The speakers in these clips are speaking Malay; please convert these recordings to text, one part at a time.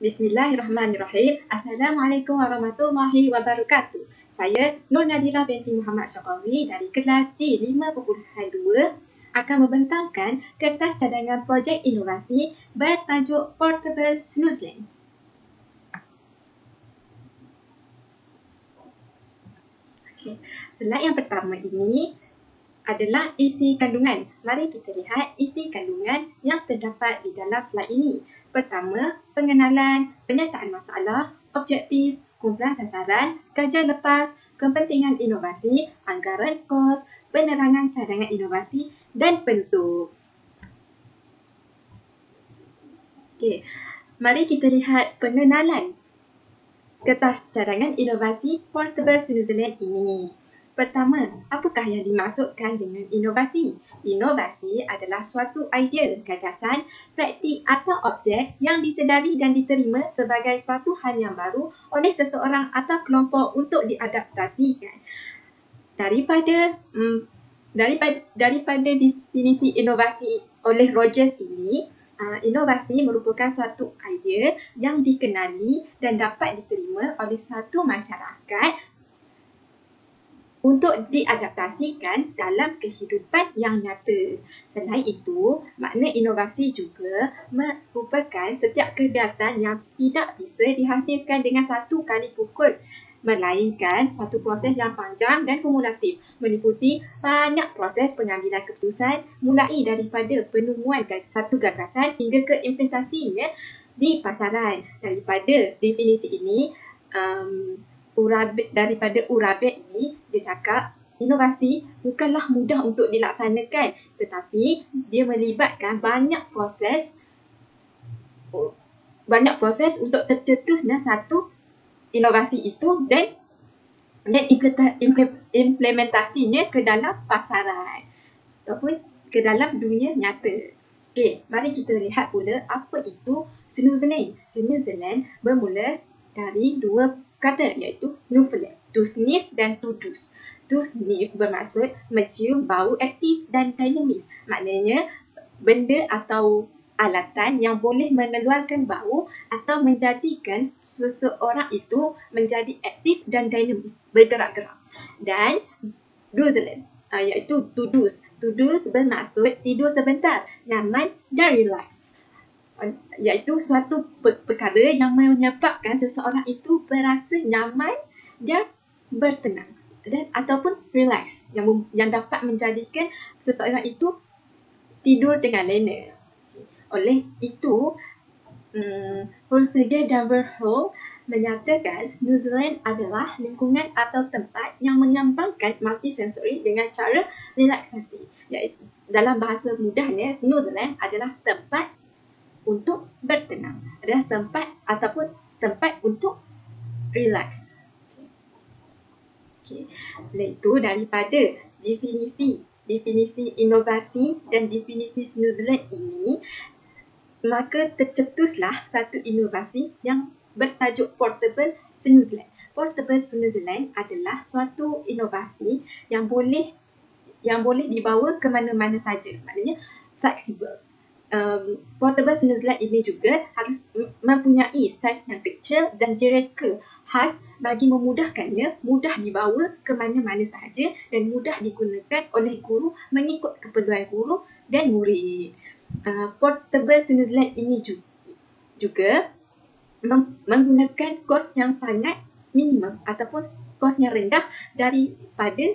Bismillahirrahmanirrahim. Assalamualaikum warahmatullahi wabarakatuh. Saya Nur Nadira binti Muhammad Syakawi dari kelas G5.2 akan membentangkan kertas cadangan projek inovasi bertajuk Portable Snoozling. Slide yang pertama ini adalah isi kandungan. Mari kita lihat isi kandungan yang terdapat di dalam slide ini. Pertama, pengenalan, penyertaan masalah, objektif, kumpulan sasaran, kajian lepas, kepentingan inovasi, anggaran kos, penerangan cadangan inovasi dan penutup. Okey, mari kita lihat pengenalan kertas cadangan inovasi Portable Snoozling ini. Pertama, apakah yang dimaksudkan dengan inovasi? Inovasi adalah suatu idea, gagasan, praktik atau objek yang disedari dan diterima sebagai suatu hal yang baru oleh seseorang atau kelompok untuk diadaptasikan. Daripada definisi inovasi oleh Rogers ini, inovasi merupakan suatu idea yang dikenali dan dapat diterima oleh satu masyarakat untuk diadaptasikan dalam kehidupan yang nyata. Selain itu, makna inovasi juga merupakan setiap kegiatan yang tidak bisa dihasilkan dengan satu kali pukul, melainkan suatu proses yang panjang dan kumulatif, meliputi banyak proses pengambilan keputusan mulai daripada penemuan satu gagasan hingga ke implementasinya di pasaran. Daripada definisi ini, daripada Urabet ini, dia cakap inovasi bukanlah mudah untuk dilaksanakan, tetapi dia melibatkan banyak proses untuk tercetusnya satu inovasi itu dan implementasinya ke dalam pasaran ataupun ke dalam dunia nyata. Okey, mari kita lihat pula apa itu snoozling. Snoozling bermula dari dua kata, iaitu snuffling, to sniff dan to douse. To sniff bermaksud mencium bau aktif dan dinamis. Maknanya benda atau alatan yang boleh mengeluarkan bau atau menjadikan seseorang itu menjadi aktif dan dinamis, bergerak-gerak. Dan doozling, iaitu to douse. To douse bermaksud tidur sebentar, nyaman dan relax, iaitu suatu perkara yang menyebabkan seseorang itu berasa nyaman dan bertenang dan ataupun relax, yang dapat menjadikan seseorang itu tidur dengan lena. Oleh itu, Holzhauer dan Verheul menyatakan snoozling adalah lingkungan atau tempat yang mengembangkan multisensori dengan cara relaksasi. Iaitu, dalam bahasa mudahnya, snoozling adalah tempat untuk bertenang, adalah tempat untuk relax. Okey. Oleh itu, daripada definisi inovasi dan definisi snoozling ini, maka tercetuslah satu inovasi yang bertajuk Portable Snoozling. Portable Snoozling adalah suatu inovasi yang boleh dibawa ke mana-mana saja. Maknanya fleksibel. Portable snoozling ini juga harus mempunyai saiz yang kecil dan direka khas bagi memudahkannya, mudah dibawa ke mana-mana sahaja dan mudah digunakan oleh guru mengikut keperluan guru dan murid. Portable snoozling ini juga menggunakan kos yang sangat minimum ataupun kos yang rendah daripada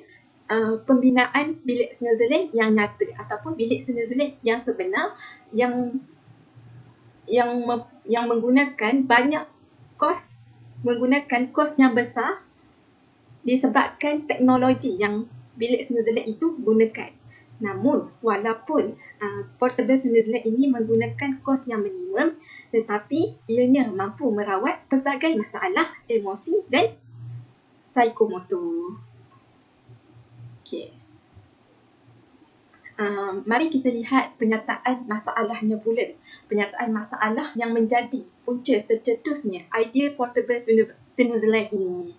pembinaan bilik snoozling yang nyata ataupun bilik snoozling yang sebenar yang menggunakan kos yang besar disebabkan teknologi yang bilik snoozling itu gunakan. Namun, walaupun portable snoozling ini menggunakan kos yang minimum, tetapi ianya mampu merawat pelbagai masalah emosi dan psikomotor. Okay. Mari kita lihat penyataan masalahnya pula. Penyataan masalah yang menjadi punca tercetusnya idea portable snoozling ini.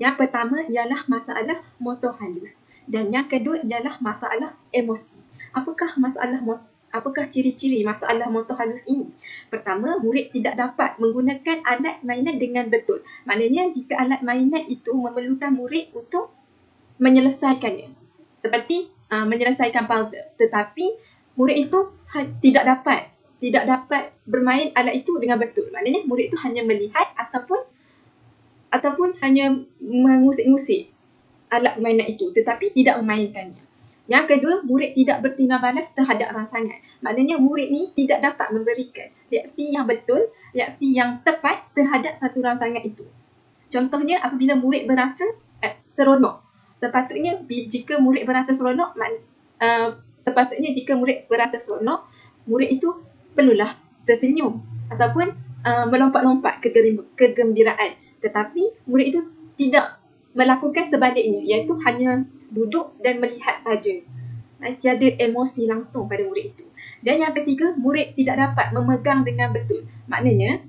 Yang pertama ialah masalah motor halus dan yang kedua ialah masalah emosi. Apakah masalah Apakah ciri-ciri masalah motor halus ini? Pertama, murid tidak dapat menggunakan alat mainan dengan betul. Maknanya jika alat mainan itu memerlukan murid untuk menyelesaikannya. Seperti menyelesaikan puzzle. Tetapi murid itu tidak dapat bermain alat itu dengan betul. Maknanya murid itu hanya melihat ataupun hanya mengusik-ngusik alat permainan itu tetapi tidak memainkannya. Yang kedua, murid tidak bertindak balas terhadap rangsangan. Maknanya murid ni tidak dapat memberikan reaksi yang betul, reaksi yang tepat terhadap satu rangsangan itu. Contohnya apabila murid berasa seronok. Sepatutnya jika murid berasa seronok, murid itu perlulah tersenyum ataupun melompat-lompat kegembiraan. Tetapi murid itu tidak melakukan sebaliknya, iaitu hanya duduk dan melihat saja. Tiada emosi langsung pada murid itu. Dan yang ketiga, murid tidak dapat memegang dengan betul. Maknanya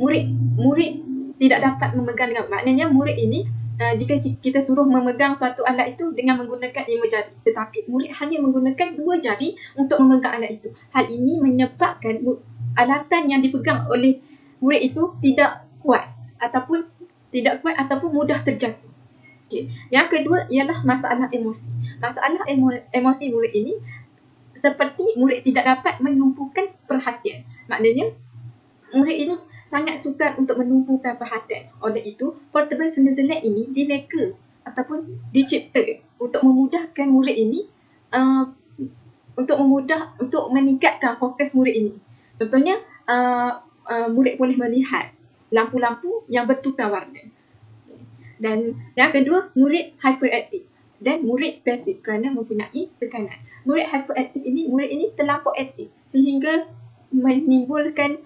murid tidak dapat memegang dengan, maknanya murid ini jika kita suruh memegang suatu alat itu dengan menggunakan 5 jari, tetapi murid hanya menggunakan 2 jari untuk memegang alat itu. Hal ini menyebabkan alatan yang dipegang oleh murid itu tidak kuat ataupun mudah terjatuh. Okay. Yang kedua ialah masalah emosi. Masalah emosi murid ini seperti murid tidak dapat menumpukan perhatian. Maknanya murid ini sangat sukar untuk menumpukan perhatian. Oleh itu, portable Snoozelec ini direka ataupun dicipta untuk memudahkan murid ini untuk meningkatkan fokus murid ini. Contohnya, murid boleh melihat lampu-lampu yang bertukar warna. Dan yang kedua, murid hyperaktif dan murid pasif kerana mempunyai tekanan. Murid hyperaktif ini, murid ini terlampau aktif sehingga menimbulkan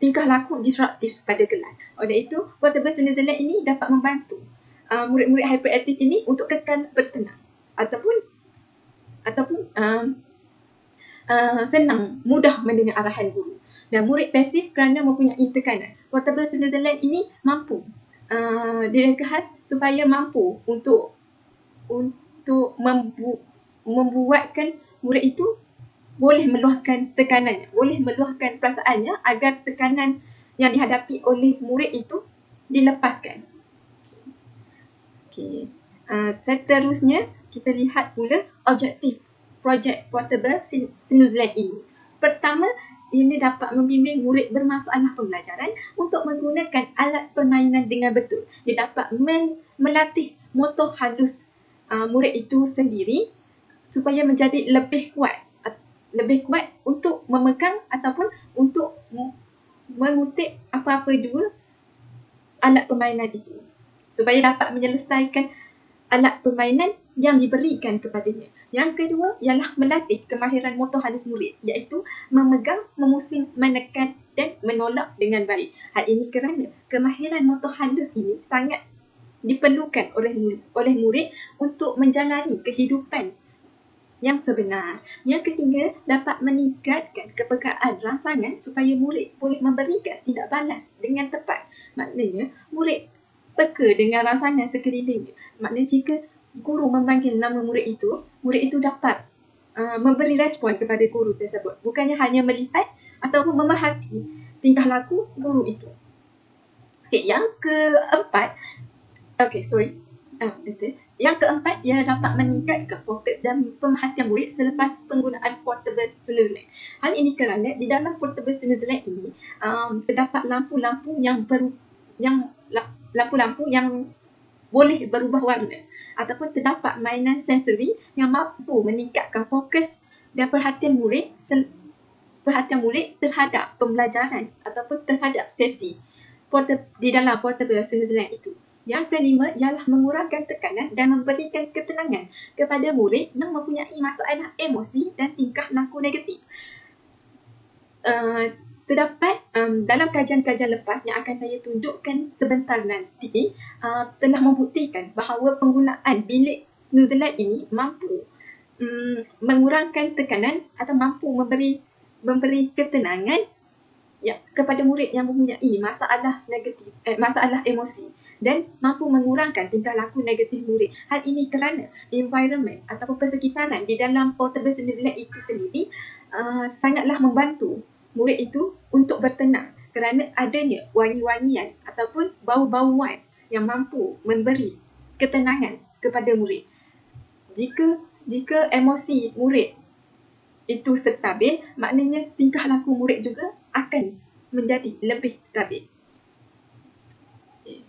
tingkah laku disruptif pada kelas. Oleh itu, portable Snoozelec ini dapat membantu murid-murid hyperaktif ini untuk kekal bertenang ataupun senang, mudah mendengar arahan guru. Dan murid pasif kerana mempunyai tekanan. Portable Snoozelec ini mampu direka khas supaya mampu untuk membuatkan murid itu boleh meluahkan tekanannya, boleh meluahkan perasaannya agar tekanan yang dihadapi oleh murid itu dilepaskan. Okay. Seterusnya, kita lihat pula objektif projek portable Snoozelec ini. Pertama, ini dapat membimbing murid bermasalah pembelajaran untuk menggunakan alat permainan dengan betul. Dia dapat melatih motor halus murid itu sendiri supaya menjadi lebih kuat untuk memegang ataupun untuk mengutip apa-apa jua alat permainan itu, supaya dapat menyelesaikan alat permainan yang diberikan kepadanya. Yang kedua ialah melatih kemahiran motor halus murid, iaitu memegang, memusing, menekan dan menolak dengan baik. Hal ini kerana kemahiran motor halus ini sangat diperlukan oleh murid untuk menjalani kehidupan yang sebenar. Yang ketiga, dapat meningkatkan kepekaan rangsangan supaya murid boleh memberikan tindak balas dengan tepat. Maknanya, murid peka dengan rangsangan sekelilingnya. Maknanya, jika guru memanggil nama murid itu dapat memberi respon kepada guru tersebut. Bukannya hanya melihat ataupun memerhati tingkah laku guru itu. Okay, yang keempat, Yang keempat, ia dapat meningkatkan fokus dan pemerhatian murid selepas penggunaan portable Snoozelec. Hal ini kerana di dalam portable Snoozelec ini terdapat lampu-lampu yang boleh berubah warna ataupun terdapat mainan sensori yang mampu meningkatkan fokus dan perhatian murid terhadap pembelajaran ataupun terhadap sesi di dalam portable Snoozelec itu. Yang kelima ialah mengurangkan tekanan dan memberikan ketenangan kepada murid yang mempunyai masalah emosi dan tingkah laku negatif. Terdapat dalam kajian-kajian lepas yang akan saya tunjukkan sebentar nanti telah membuktikan bahawa penggunaan bilik Snoozelec ini mampu mengurangkan tekanan atau mampu memberi ketenangan kepada murid yang mempunyai masalah negatif, masalah emosi dan mampu mengurangkan tingkah laku negatif murid. Hal ini kerana environment ataupun persekitaran di dalam portable New Zealand itu sendiri sangatlah membantu murid itu untuk bertenang kerana adanya wangi-wangian ataupun bau-bauan yang mampu memberi ketenangan kepada murid. Jika emosi murid itu stabil, maknanya tingkah laku murid juga akan menjadi lebih stabil. Okay.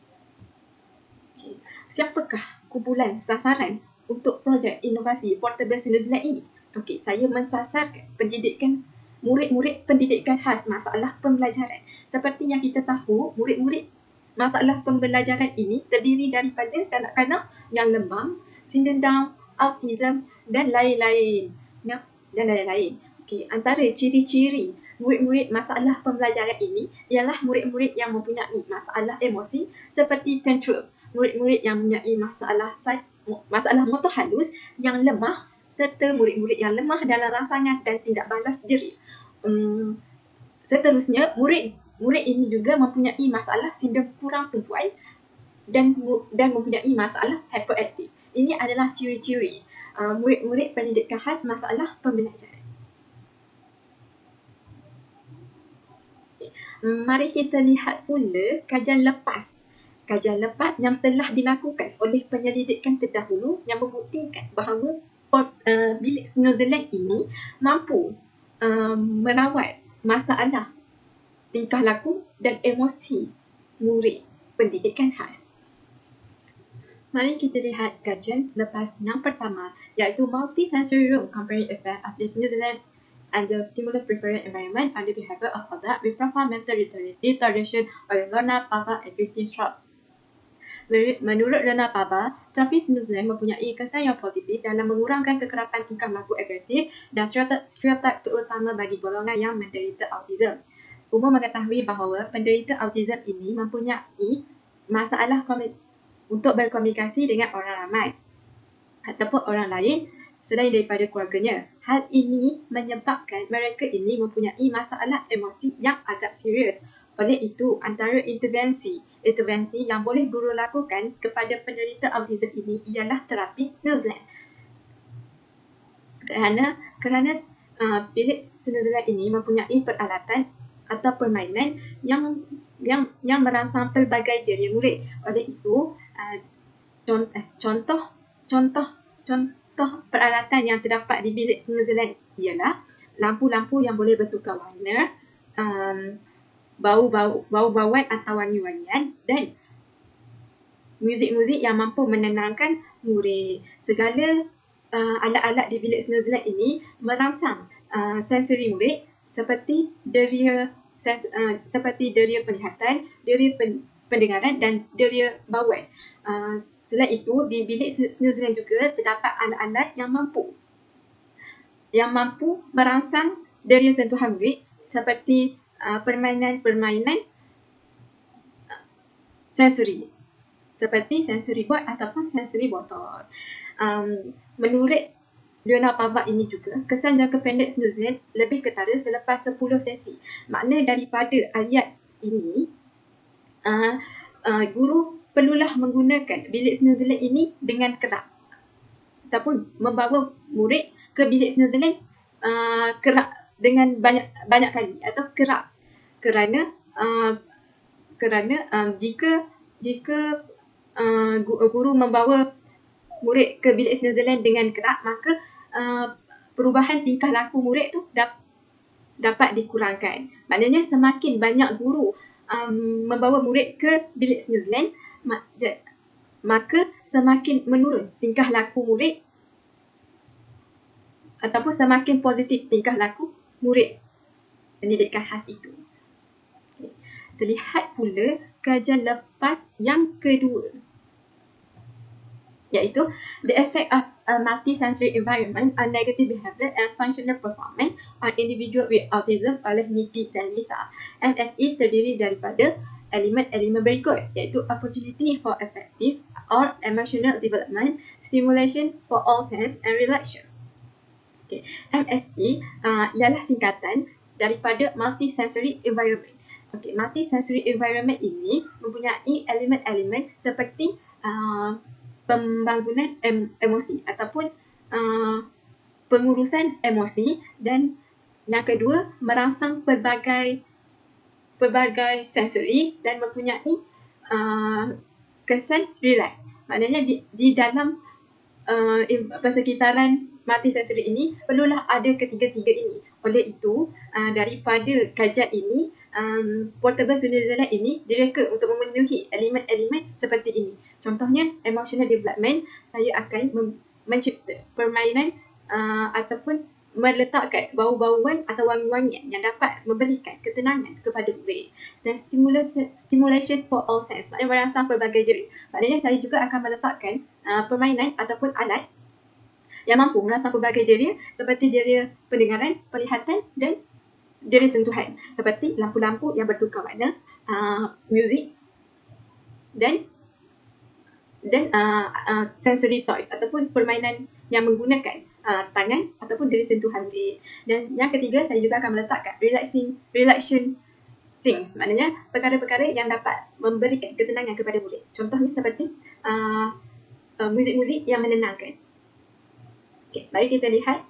Siapakah kumpulan sasaran untuk projek inovasi Portable New Zealand ini? Okey, saya mensasarkan pendidikan murid-murid pendidikan khas masalah pembelajaran. Seperti yang kita tahu, murid-murid masalah pembelajaran ini terdiri daripada kanak-kanak yang lemah, syndrome Down, autism dan lain-lain. Okey, antara ciri-ciri murid-murid masalah pembelajaran ini ialah murid-murid yang mempunyai masalah emosi seperti tantrum, murid-murid yang mempunyai masalah motor halus yang lemah serta murid-murid yang lemah dalam rangsangan dan tidak balas diri. Seterusnya, murid ini juga mempunyai masalah sindrom kurang tumpuan dan mempunyai masalah hyperaktif. Ini adalah ciri-ciri murid-murid pendidikan khas masalah pembelajaran. Okay. Mari kita lihat pula kajian lepas. Kajian lepas yang telah dilakukan oleh penyelidikan terdahulu yang membuktikan bahawa bilik New Zealand ini mampu merawat masalah tingkah laku dan emosi murid pendidikan khas. Mari kita lihat kajian lepas yang pertama, iaitu multi-sensory room comparing effect of this New Zealand and the stimulus preferred environment on the behavior of adult with profound mental retardation oleh Lorna Pava and Christine Schwab. Menurut Lorna Pava, terapi New Zealand mempunyai kesan yang positif dalam mengurangkan kekerapan tingkah laku agresif dan stereotip terutama bagi golongan yang menderita autism. Umum mengetahui bahawa penderita autism ini mempunyai masalah untuk berkomunikasi dengan orang ramai ataupun orang lain selain daripada keluarganya. Hal ini menyebabkan mereka ini mempunyai masalah emosi yang agak serius. Oleh itu, antara intervensi yang boleh guru lakukan kepada penderita autism ini ialah terapi New Zealand. Kerana bilik New Zealand ini mempunyai peralatan atau permainan yang merangsang pelbagai diri murid. Oleh itu, contoh peralatan yang terdapat di bilik New Zealand ialah lampu-lampu yang boleh bertukar warna, bau-bauan atau wangi-wangian dan muzik-muzik yang mampu menenangkan murid. Segala alat-alat di bilik New Zealand ini merangsang sensori murid seperti deria penglihatan, deria pendengaran dan deria bauan. Selain itu, di bilik New Zealand juga terdapat alat-alat yang mampu merangsang deria sentuhan murid seperti permainan sensori seperti sensori board ataupun sensori botol. Menurut Lorna Pava ini juga, kesan jangka pendek New Zealand lebih ketara selepas 10 sesi. Makna daripada ayat ini, guru perlulah menggunakan bilik New Zealand ini dengan kerap ataupun membawa murid ke bilik New Zealand kerap dengan banyak kali atau kerap kerana jika guru membawa murid ke bilik New Zealand dengan kerap, maka perubahan tingkah laku murid tu dapat dikurangkan. Maknanya semakin banyak guru membawa murid ke bilik New Zealand, maka semakin menurun tingkah laku murid ataupun semakin positif tingkah laku murid pendidikan khas itu. Okay. Terlihat pula kajian lepas yang kedua, iaitu the effect of a multi-sensory environment on negative behavior and functional performance on individual with autism oleh Nikki dan Lisa. MSE terdiri daripada elemen-elemen berikut, iaitu opportunity for effective or emotional development, stimulation for all sense and relaxation. Okay. MSE ialah singkatan daripada multi-sensory environment. Okey, multi-sensory environment ini mempunyai elemen-elemen seperti pembangunan emosi ataupun pengurusan emosi, dan yang kedua merangsang pelbagai sensori dan mempunyai kesan relax. Maknanya di dalam persekitaran multisensori ini perlulah ada ketiga-tiga ini. Oleh itu, daripada kajian ini, portable New ini direka untuk memenuhi elemen-elemen seperti ini. Contohnya, emotional development, saya akan mencipta permainan ataupun meletakkan bau-bauan atau wangi-wangian yang dapat memberikan ketenangan kepada murid. Dan stimulation for all sense, maknanya merangsang pelbagai diri. Maknanya saya juga akan meletakkan permainan ataupun alat yang mampu merangsang pelbagai diri seperti diri pendengaran, penglihatan dan diri sentuhan. Seperti lampu-lampu yang bertukar warna, muzik dan sensory toys ataupun permainan yang menggunakan tangan ataupun dari sentuhan murid. Dan yang ketiga, saya juga akan meletakkan relaxation things, maknanya perkara-perkara yang dapat memberikan ketenangan kepada murid. Contohnya seperti muzik-muzik yang menenangkan. Okay, mari kita lihat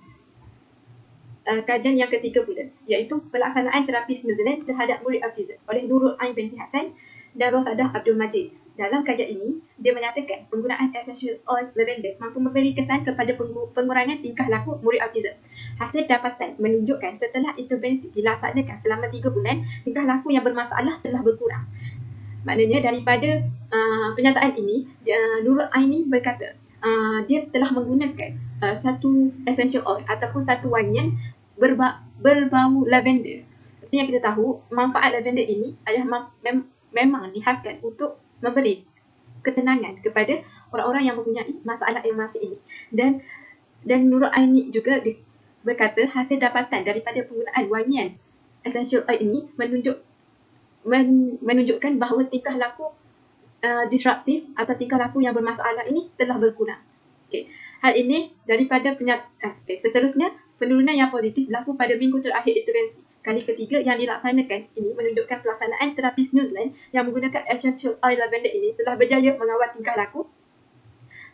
kajian yang ketiga pula, iaitu pelaksanaan terapi Snoozelen terhadap murid autism oleh Nurul Ain binti Hassan dan Rosadah Abdul Majid. Dalam kajian ini, dia menyatakan penggunaan essential oil lavender mampu memberi kesan kepada pengurangan tingkah laku murid autism. Hasil dapatan menunjukkan setelah intervensi dilaksanakan selama 3 bulan, tingkah laku yang bermasalah telah berkurang. Maknanya daripada penyataan ini, Nurul Aini berkata, dia telah menggunakan satu essential oil ataupun satu wangian berbau lavender. Seperti yang kita tahu, manfaat lavender ini adalah memang dihaskan untuk memberi ketenangan kepada orang-orang yang mempunyai masalah emosi ini. Dan Nurul Aini juga berkata hasil dapatan daripada penggunaan wangian essential oil ini menunjukkan bahawa tingkah laku disruptif atau tingkah laku yang bermasalah ini telah berkurang. Okay. Hal ini daripada seterusnya, penurunan yang positif berlaku pada minggu terakhir intervensi. Kali ketiga yang dilaksanakan ini menunjukkan pelaksanaan terapi Snoozelen yang menggunakan essential oil lavender ini telah berjaya mengawal tingkah laku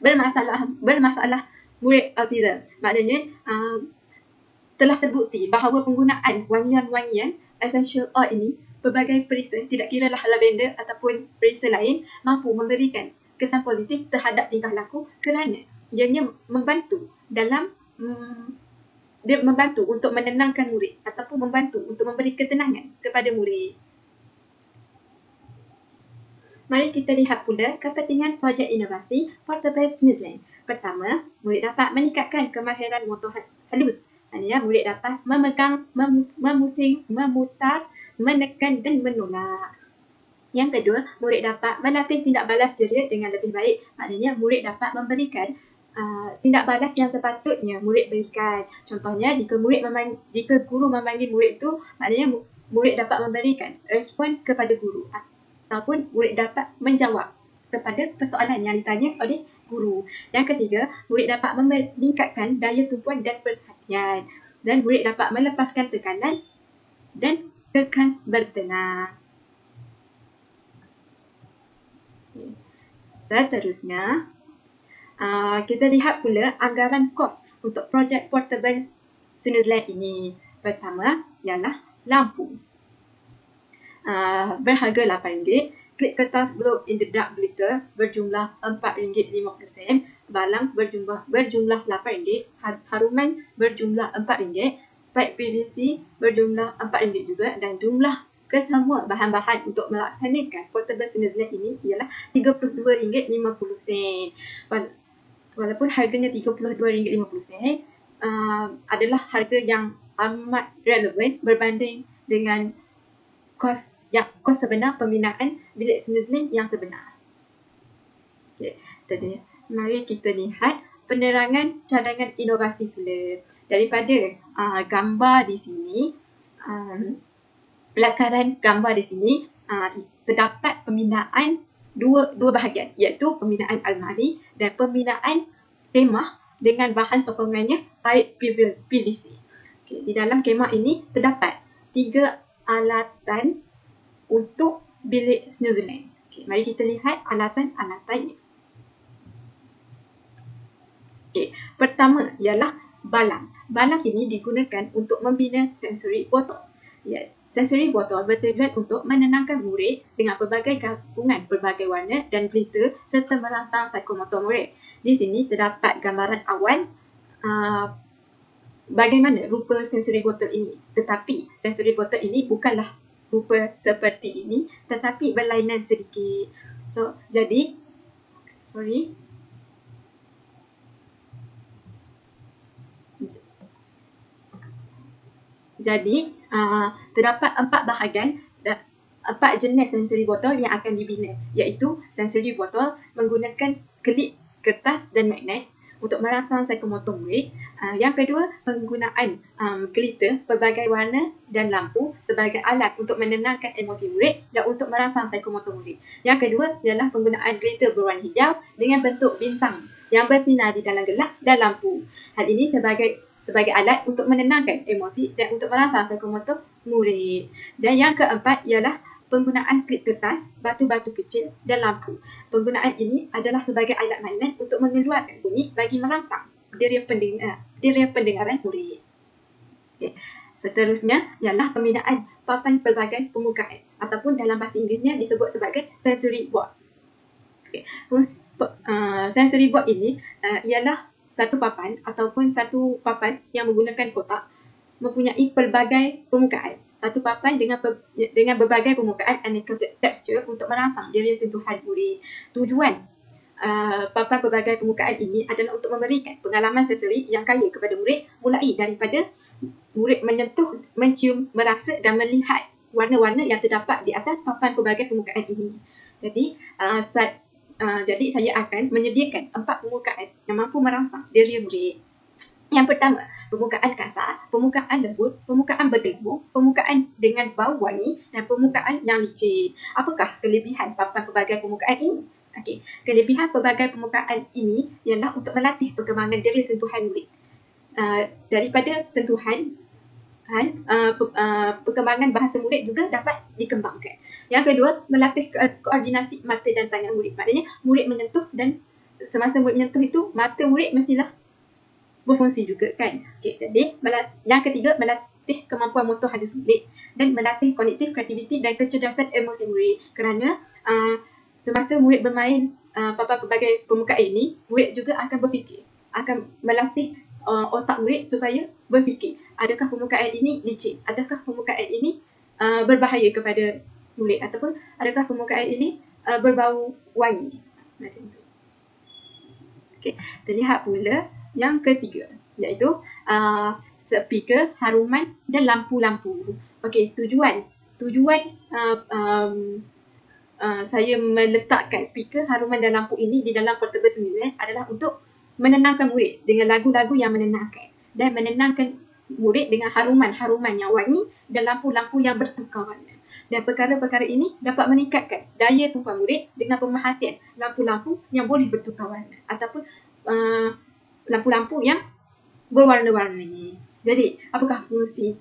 bermasalah murid autism. Maknanya telah terbukti bahawa penggunaan wangian-wangian essential oil ini, pelbagai perisa, tidak kiralah lavender ataupun perisa lain, mampu memberikan kesan positif terhadap tingkah laku kerana ianya membantu dalam dia membantu untuk menenangkan murid ataupun membantu untuk memberi ketenangan kepada murid. Mari kita lihat pula kepentingan projek inovasi Portable Snoozelen. Pertama, murid dapat meningkatkan kemahiran motor halus. Maksudnya murid dapat memegang, memusing, memutar, menekan dan menolak. Yang kedua, murid dapat melatih tindak balas diri dengan lebih baik. Maknanya murid dapat memberikan tindak balas yang sepatutnya murid berikan. Contohnya, jika guru memanggil murid itu, maknanya murid dapat memberikan respon kepada guru ataupun murid dapat menjawab kepada persoalan yang ditanya oleh guru. Yang ketiga, murid dapat meningkatkan daya tumpuan dan perhatian, dan murid dapat melepaskan tekanan dan kekal bertenang. Seterusnya, kita lihat pula anggaran kos untuk projek Portable Snoozelen ini. Pertama ialah lampu. Berharga RM8. Klip kertas glow in the dark glitter berjumlah RM4.50. Balang berjumlah RM8. Haruman berjumlah RM4. Pipe PVC berjumlah RM4 juga, dan jumlah kesemua bahan-bahan untuk melaksanakan Portable Snoozelen ini ialah RM32.50. Walaupun harganya RM32.50, adalah harga yang amat relevan berbanding dengan kos sebenar pembinaan bilik Snoozelen yang sebenar. Okay. Tadi, mari kita lihat penerangan cadangan inovasi pula. Daripada gambar di sini, lakaran gambar di sini, terdapat pembinaan dua bahagian, iaitu pembinaan almari dan pembinaan kemah dengan bahan sokongannya pipe PVC. Okay, di dalam kemah ini terdapat 3 alatan untuk bilik snooze land. Okay, mari kita lihat alatan-alatannya. Okay, pertama ialah balang. Balang ini digunakan untuk membina sensori botol. Ya, sensori botol bertujuan untuk menenangkan murid dengan pelbagai gabungan pelbagai warna dan glitter serta merangsang psikomotor murid. Di sini terdapat gambaran awan bagaimana rupa sensori botol ini. Tetapi sensori botol ini bukanlah rupa seperti ini, tetapi berlainan sedikit. So, jadi terdapat 4 bahagian, 4 jenis sensori botol yang akan dibina, iaitu sensori botol menggunakan kelip, kertas dan magnet untuk merangsang psikomotor murid. Yang kedua, penggunaan glitter, pelbagai warna dan lampu sebagai alat untuk menenangkan emosi murid dan untuk merangsang psikomotor murid. Yang kedua ialah penggunaan glitter berwarna hijau dengan bentuk bintang yang bersinar di dalam gelap dan lampu. Hal ini sebagai alat untuk menenangkan emosi dan untuk merangsang psikomotor murid. Dan yang keempat ialah penggunaan klip kertas, batu-batu kecil dan lampu. Penggunaan ini adalah sebagai alat mainan untuk mengeluarkan bunyi bagi merangsang deria pendengaran murid. Okay. Seterusnya ialah pembinaan papan pelbagai permukaan ataupun dalam bahasa Inggerisnya disebut sebagai sensory board. Okay. Sensory board ini ialah satu papan ataupun satu papan yang menggunakan kotak mempunyai pelbagai permukaan. Satu papan dengan berbagai permukaan aneka tekstur untuk merangsang deria sentuhan murid. Tujuan papan pelbagai permukaan ini adalah untuk memberikan pengalaman sensori yang kaya kepada murid, mulai daripada murid menyentuh, mencium, merasa dan melihat warna-warna yang terdapat di atas papan pelbagai permukaan ini. Jadi, jadi saya akan menyediakan 4 permukaan yang mampu merangsang deria murid. Yang pertama, permukaan kasar, permukaan lembut, permukaan bergelembung, permukaan dengan bau wangi dan permukaan yang licin. Apakah kelebihan papan pelbagai permukaan ini? Okey, kelebihan pelbagai permukaan ini ialah untuk melatih perkembangan deria sentuhan murid. Daripada sentuhan, perkembangan bahasa murid juga dapat dikembangkan. Yang kedua, melatih koordinasi mata dan tangan murid. Maknanya murid menyentuh dan semasa murid menyentuh itu, mata murid mestilah berfungsi juga kan. Okay, jadi yang ketiga, melatih kemampuan motor halus murid dan melatih kognitif, kreativiti dan kecerdasan emosi murid. Kerana semasa murid bermain papan pelbagai permukaan ini, murid juga akan berfikir, akan melatih otak murid supaya berfikir. Adakah permukaan ini licin? Adakah permukaan ini berbahaya kepada murid? Ataupun adakah permukaan ini berbau wangi? Macam tu. Okay, terlihat pula yang ketiga, iaitu speaker, haruman dan lampu-lampu. Okey, tujuan saya meletakkan speaker, haruman dan lampu ini di dalam portable snooze adalah untuk menenangkan murid dengan lagu-lagu yang menenangkan dan menenangkan murid dengan haruman-haruman yang wangi dan lampu-lampu yang bertukar warna. Dan perkara-perkara ini dapat meningkatkan daya tumpuan murid dengan pemerhatian lampu-lampu yang boleh bertukar warna ataupun lampu-lampu yang berwarna-warni. Jadi, apakah fungsi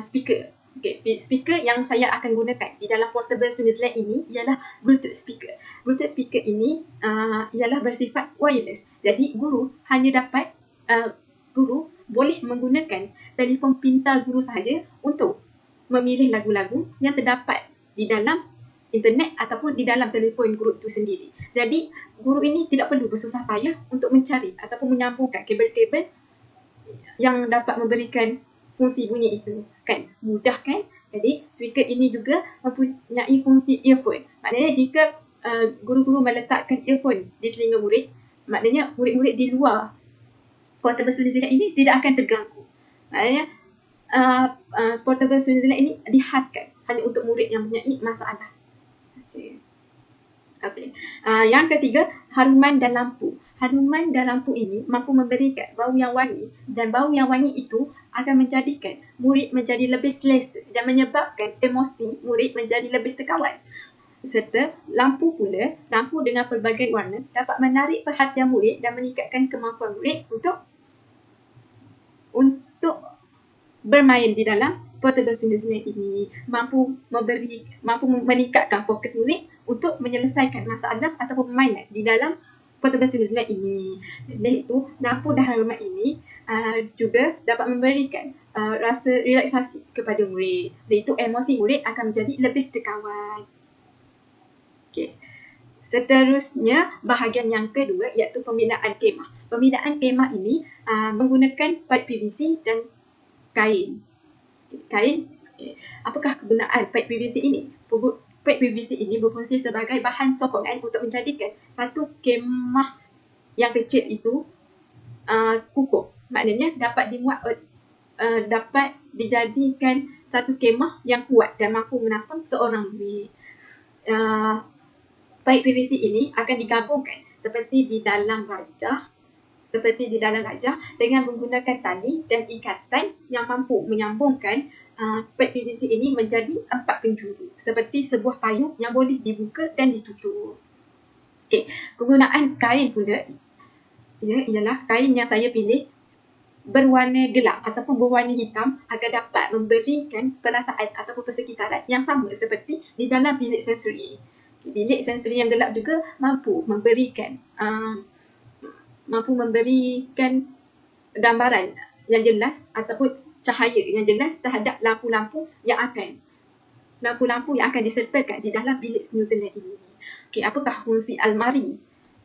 speaker? Okay, speaker yang saya akan gunakan di dalam portable snooze land ini ialah Bluetooth speaker. Bluetooth speaker ini ialah bersifat wireless. Jadi, guru boleh menggunakan telefon pintar guru sahaja untuk memilih lagu-lagu yang terdapat di dalam internet ataupun di dalam telefon guru itu sendiri. Jadi, guru ini tidak perlu bersusah payah untuk mencari ataupun menyambungkan kabel-kabel yang dapat memberikan fungsi bunyi itu. Kan? Mudah kan? Jadi, speaker ini juga mempunyai fungsi earphone. Maknanya jika guru-guru meletakkan earphone di telinga murid, maknanya murid-murid di luar portable snooze ini tidak akan terganggu. Maknanya portable snooze ini dihaskan hanya untuk murid yang mempunyai masalah. Okay. Yang ketiga, haruman dan lampu. Haruman dan lampu ini mampu memberikan bau yang wangi dan bau yang wangi itu akan menjadikan murid menjadi lebih selesa dan menyebabkan emosi murid menjadi lebih terkawal. Serta lampu pula, lampu dengan pelbagai warna dapat menarik perhatian murid dan meningkatkan kemampuan murid untuk bermain di dalam Portable Student Zone ini mampu meningkatkan fokus murid untuk menyelesaikan masalah ataupun permainan di dalam Portable Student Zone ini. Dan itu lampu dan halaman ini juga dapat memberikan rasa relaksasi kepada murid. Dan itu emosi murid akan menjadi lebih terkawal. Okey. Seterusnya, bahagian yang kedua iaitu pembinaan kemah. Pembinaan kemah ini menggunakan pipe PVC dan kain. Kain. Apakah kegunaan pipe PVC ini? Pipe PVC ini berfungsi sebagai bahan sokongan untuk menjadikan satu kemah yang kecil itu kukuh. Maknanya dapat dapat dijadikan satu kemah yang kuat dan mampu menampung seorang murid. Pipe PVC ini akan digabungkan seperti di dalam rajah dengan menggunakan tali dan ikatan yang mampu menyambungkan pipe PVC ini menjadi 4 penjuru seperti sebuah payung yang boleh dibuka dan ditutup. Okey, kegunaan kain pula ialah kain yang saya pilih berwarna gelap ataupun berwarna hitam agar dapat memberikan perasaan ataupun persekitaran yang sama seperti di dalam bilik sensori. Bilik sensori yang gelap juga mampu memberikan gambaran yang jelas ataupun cahaya yang jelas terhadap lampu-lampu yang akan disertakan di dalam bilik snoozer ini. Okey, apakah fungsi almari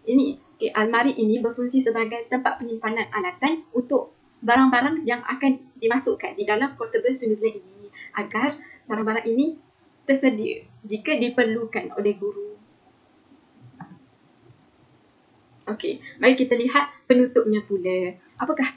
ini? Okey, almari ini berfungsi sebagai tempat penyimpanan alatan untuk barang-barang yang akan dimasukkan di dalam portable snoozer ini agar barang-barang ini tersedia jika diperlukan oleh guru. Okey, mari kita lihat penutupnya pula. Apakah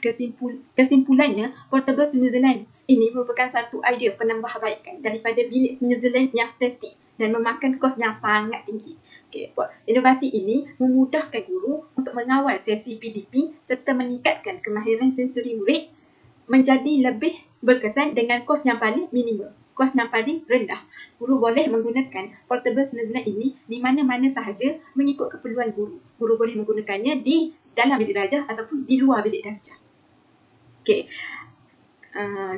kesimpulannya? Portable snoozer ini merupakan satu idea penambahbaikan daripada bilik snoozer yang statik dan memakan kos yang sangat tinggi. Okay. Inovasi ini memudahkan guru untuk mengawal sesi PDP serta meningkatkan kemahiran sensori murid menjadi lebih berkesan dengan kos yang paling minimum, kos yang paling rendah. Guru boleh menggunakan portable snoozer ini di mana-mana sahaja mengikut keperluan guru. Guru boleh menggunakannya di dalam bilik darjah ataupun di luar bilik darjah. Okey.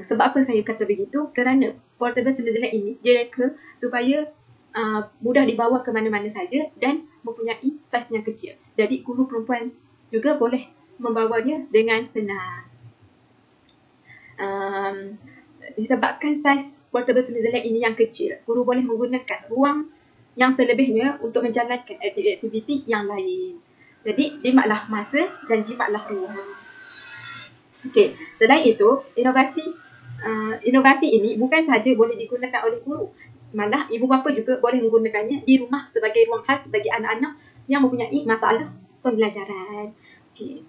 Sebab apa saya kata begitu? Kerana portable snoozer ini direka supaya mudah dibawa ke mana-mana saja dan mempunyai saiz yang kecil. Jadi guru perempuan juga boleh membawanya dengan senang. Disebabkan saiz portable snoozer ini yang kecil, guru boleh menggunakan ruang yang selebihnya untuk menjalankan aktiviti yang lain. Jadi jimatlah masa dan jimatlah ruang. Okey, selain itu, inovasi ini bukan sahaja boleh digunakan oleh guru, malah ibu bapa juga boleh menggunakannya di rumah sebagai ruang khas bagi anak-anak yang mempunyai masalah pembelajaran. Okey,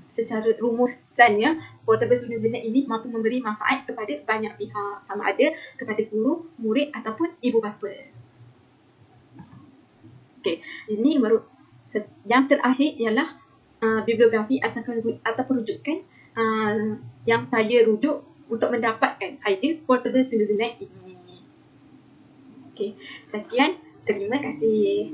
secara rumusannya, portable snoozer ini mampu memberi manfaat kepada banyak pihak, sama ada kepada guru, murid ataupun ibu bapa. Okey, ini yang terakhir ialah bibliografi ataupun rujukan yang saya rujuk untuk mendapatkan idea portable snoozer ini. Okey, sekian. Terima kasih.